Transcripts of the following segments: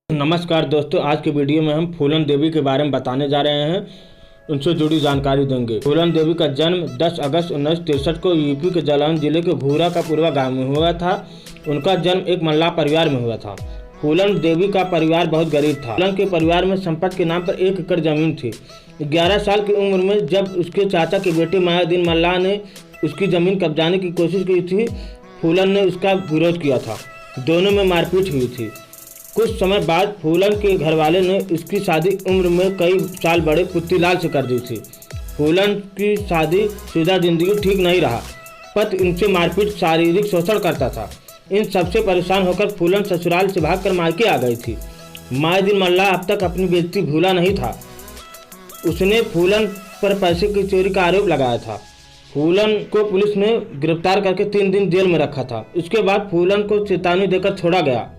नमस्कार दोस्तों, आज के वीडियो में हम फूलन देवी के बारे में बताने जा रहे हैं। उनसे जुड़ी जानकारी देंगे। फूलन देवी का जन्म 10 अगस्त 1963 को यूपी के जालौन जिले के भूरा का पूर्वा गांव में हुआ था। उनका जन्म एक मल्लाह परिवार में हुआ था। फूलन देवी का परिवार बहुत गरीब था। फूलन के परिवार में संपत्ति के नाम पर 1 एकड़ जमीन थी। 11 साल की उम्र में जब उसके चाचा के बेटे मायादीन मल्लाह ने उसकी जमीन कब्जाने की कोशिश की थी, फूलन ने उसका विरोध किया था। दोनों में मारपीट हुई थी। कुछ समय बाद फूलन के घरवाले ने उसकी शादी उम्र में कई साल बड़े पुत्तीलाल से कर दी थी। फूलन की शादी शुदा जिंदगी ठीक नहीं रहा। पति उनसे मारपीट, शारीरिक शोषण करता था। इन सबसे परेशान होकर फूलन ससुराल से भागकर मायके आ गई थी। मायादीन मल्लाह अब तक अपनी बेइज्जती भूला नहीं था। उसने फूलन पर पैसे की चोरी का आरोप लगाया था। फूलन को पुलिस ने गिरफ्तार करके 3 दिन जेल में रखा था। उसके बाद फूलन को चेतावनी देकर छोड़ा गया।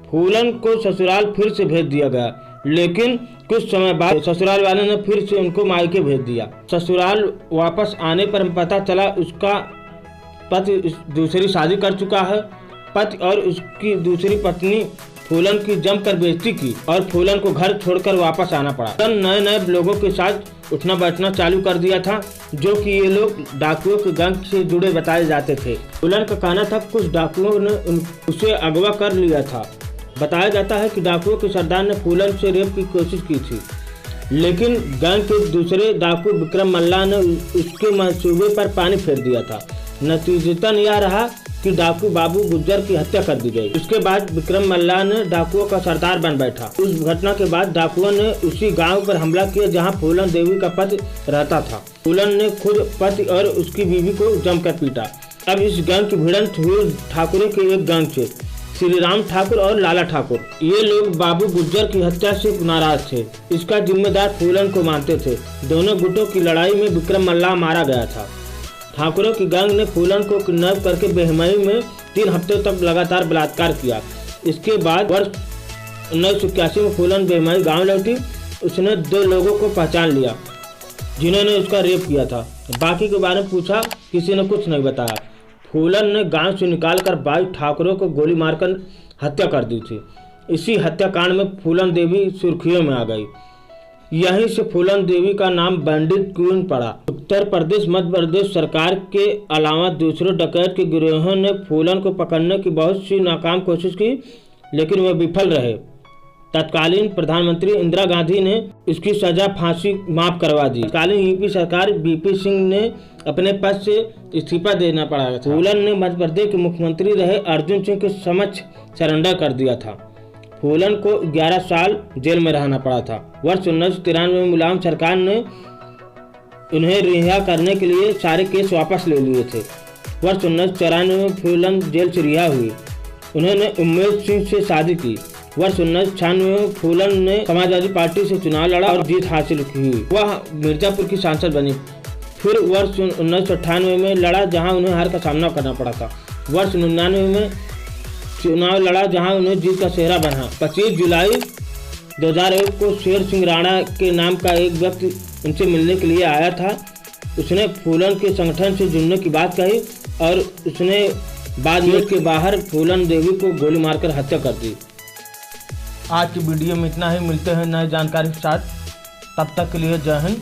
फूलन को ससुराल फिर से भेज दिया गया, लेकिन कुछ समय बाद ससुराल वाले ने फिर से उनको मायके भेज दिया। ससुराल वापस आने पर पता चला उसका पति दूसरी शादी कर चुका है। पति और उसकी दूसरी पत्नी फूलन की जमकर बेइज्जती की और फूलन को घर छोड़कर वापस आना पड़ा। फूलन नए लोगों के साथ उठना बैठना चालू कर दिया था, जो कि ये लोग डाकुओं के गैंग से जुड़े बताए जाते थे। फूलन का कहना था कुछ डाकुओं ने उसे अगवा कर लिया था। बताया जाता है कि डाकुओं के सरदार ने फूलन से रेप की कोशिश की थी, लेकिन गैंग के दूसरे डाकू विक्रम मल्लाह ने उसके मंसूबे पर पानी फेर दिया था। नतीजतन यह रहा कि डाकू बाबू गुज्जर की हत्या कर दी गई। उसके बाद विक्रम मल्लाह ने डाकुओं का सरदार बन बैठा। उस घटना के बाद डाकुओं ने उसी गांव पर हमला किया जहां फूलन देवी का पति रहता था। फूलन ने खुद पति और उसकी बीवी को जमकर पीटा। अब इस गैंग की भिड़ंत हुई ठाकुरों के एक गैंग से, श्री राम ठाकुर और लाला ठाकुर। ये लोग बाबू गुज्जर की हत्या से नाराज थे। इसका जिम्मेदार फूलन को मानते थे। दोनों गुटों की लड़ाई में विक्रम मल्लाह मारा गया था। ठाकुरों की गैंग ने फूलन को किडनैप करके बेहमई में 3 हफ्तों तक लगातार बलात्कार किया। इसके बाद वर्ष 1981 में फूलन बेहमई गाँव लौटी। उसने 2 लोगों को पहचान लिया जिन्होंने उसका रेप किया था। बाकी के बारे में पूछा, किसी ने कुछ नहीं बताया। फूलन ने गांव से निकालकर 22 ठाकुरों को गोली मारकर हत्या कर दी थी। इसी हत्याकांड में फूलन देवी सुर्खियों में आ गई। यहीं से फूलन देवी का नाम बैंडिट क्वीन पड़ा। उत्तर प्रदेश, मध्य प्रदेश सरकार के अलावा दूसरे डकैत के गिरोहों ने फूलन को पकड़ने की बहुत सी नाकाम कोशिश की, लेकिन वे विफल रहे। तत्कालीन प्रधानमंत्री इंदिरा गांधी ने इसकी सजा फांसी माफ करवा दी। तत्कालीन यूपी सरकार बीपी सिंह ने अपने पद से इस्तीफा देना पड़ा था। फूलन ने मध्य प्रदेश के मुख्यमंत्री रहे अर्जुन सिंह के समक्ष सरेंडर कर दिया था। फूलन को 11 साल जेल में रहना पड़ा था। वर्ष 1993 में मुलायम सरकार ने उन्हें रिहा करने के लिए सारे केस वापस ले लिए थे। वर्ष 1994 में फूलन जेल से रिहा हुई। उन्होंने उमेश सिंह से शादी की। वर्ष 1996 में फूलन ने समाजवादी पार्टी से चुनाव लड़ा और जीत हासिल की। वह मिर्जापुर की सांसद बनी। फिर वर्ष 1998 में लड़ा, जहां उन्हें हार का सामना करना पड़ा था। वर्ष 1999 में चुनाव लड़ा, जहां उन्हें जीत का सेहरा बना। 25 जुलाई 2001 को शेर सिंह राणा के नाम का एक व्यक्ति उनसे मिलने के लिए आया था। उसने फूलन के संगठन से जुड़ने की बात कही और उसने बाद में के बाहर फूलन देवी को गोली मारकर हत्या कर दी। आज की वीडियो में इतना ही। मिलते हैं नई जानकारी के साथ। तब तक के लिए जय हिंद।